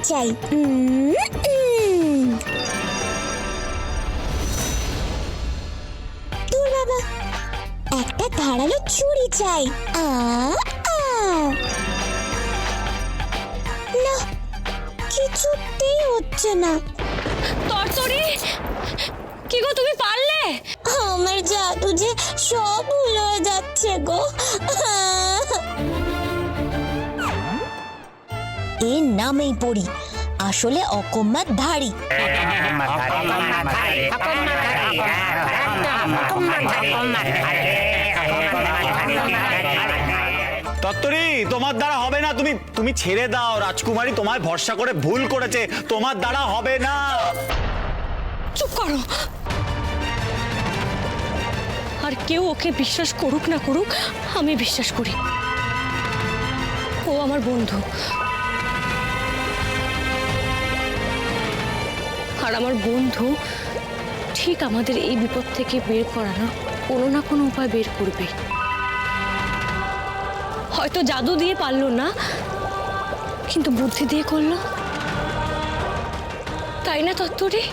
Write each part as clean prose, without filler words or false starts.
চাই। তোর বাবা, একটা ধারালো ছুরি চাই। না, কিছুতেই হচ্ছে না। তরতরি, কি গো তুমি পারলে? আমার জাদু যে সব ভুল হয়ে যাচ্ছে গো। এর নামেই পড়ি, আসলে অকম্মার ধারী। তত্তরি, তোমার দ্বারা হবে না। তুমি তুমি ছেড়ে দাও। রাজকুমারী তোমায় ভরসা করে ভুল করেছে, তোমার দ্বারা হবে না। চুপ করো। আর কেউ ওকে বিশ্বাস করুক না করুক, আমি বিশ্বাস করি। ও আমার বন্ধু, আর আমার বন্ধু ঠিক আমাদের এই বিপদ থেকে বের করানোর কোনো না কোনো উপায় বের করবে। হয়তো জাদু দিয়ে পারলো না, কিন্তু বুদ্ধি দিয়ে করলো, তাই না তত্ত্বরি?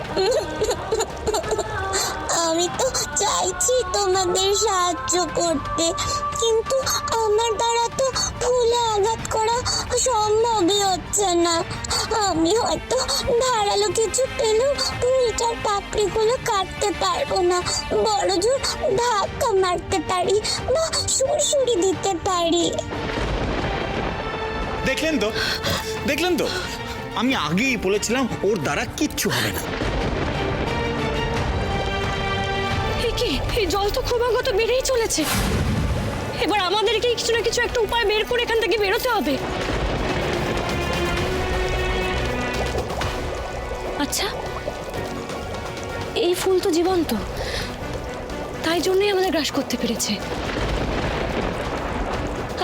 আমি তো চাইছি তোমাদের সাহায্য করতে, কিন্তু আমার দ্বারা তো ফুলে আঘাত করা সম্ভবই হচ্ছে না। আমি হয়তো ধারালো কিছু পেলেও ফুলটার পাপড়িগুলো কাটতে পারবো না। বড় জোর ধাক্কা মারতে পারি বা সুড়সুড়ি দিতে পারি। দেখলেন তো, দেখলেন তো, আমি আগেই বলেছিলাম ওর দ্বারা কিচ্ছু হবে না। কি, এই জল তো ক্রমাগত বেড়েই চলেছে। এবার আমাদেরকে কিছু না কিছু একটা উপায় বের করে এখান থেকে বেরোতে হবে। আচ্ছা, এই ফুল তো জীবন্ত, তাই জন্যই আমাদের গ্রাস করতে পেরেছে।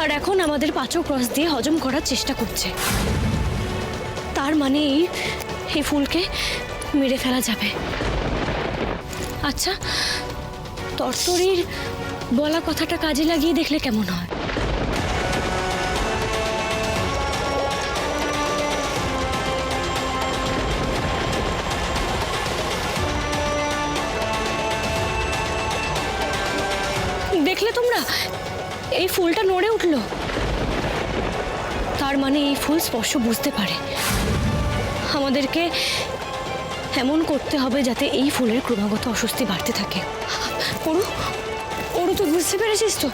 আর এখন আমাদের পাচক রস দিয়ে হজম করার চেষ্টা করছে। তার মানে এই ফুলকে মেরে ফেলা যাবে। আচ্ছা, তরতরির বলা কথাটা কাজে লাগিয়ে দেখলে কেমন হয়? দেখলে তোমরা, এই ফুলটা নড়ে উঠল। তার মানে এই ফুল স্পর্শ বুঝতে পারে। আমাদেরকে এমন করতে হবে যাতে এই ফুলের ক্রমাগত অস্বস্তি বাড়তে থাকে। ওরু, ওরু, তুই বুঝতে পেরেছিস তো?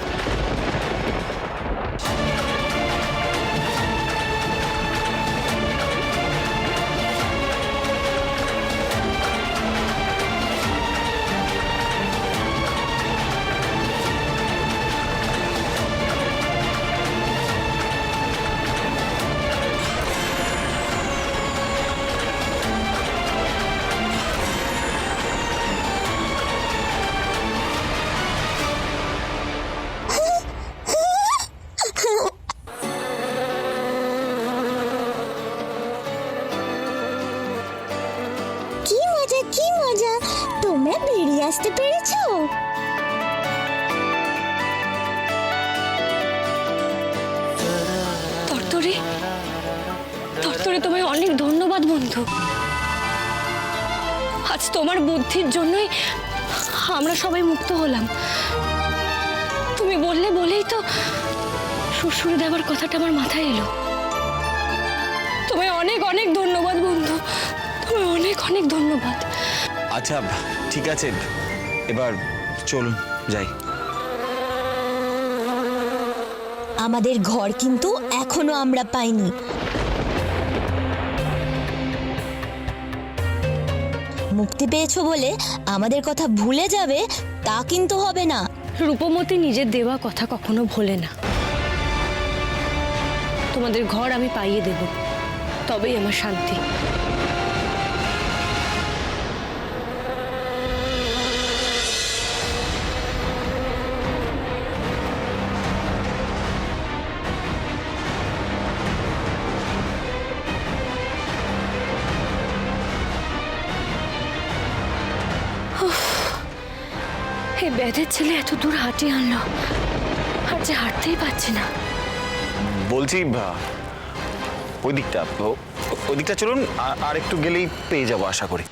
কি মজা, কি মজা! তোমরা বেরিয়ে আসতে পেরেছো। তরতরি, তরতরি, তোমায় অনেক ধন্যবাদ বন্ধু। আজ তোমার বুদ্ধির জন্যই আমরা সবাই মুক্ত হলাম। তুমি বললে বলেই তো সুড়সুড়ি দেওয়ার কথাটা আমার মাথায় এলো। তোমায় অনেক অনেক ধন্যবাদ বন্ধু, তোমায় অনেক অনেক ধন্যবাদ। আচ্ছা, ঠিক আছে, এবার চলুন যাই। আমাদের ঘর কিন্তু এখনো আমরা পাইনি। মুক্তি পেয়েছো বলে আমাদের কথা ভুলে যাবে তা কিন্তু হবে না। রূপমতি নিজের দেওয়া কথা কখনো ভোলে না। তোমাদের ঘর আমি পাইয়ে দেব, তবেই আমার শান্তি। এই ব্যাধের ছেলে এত দূর হাঁটিয়ে আনলো, আর যে হাঁটতেই পারছে না। বলছি ওই দিকটা চলুন, আর একটু গেলেই পেয়ে যাবো আশা করি।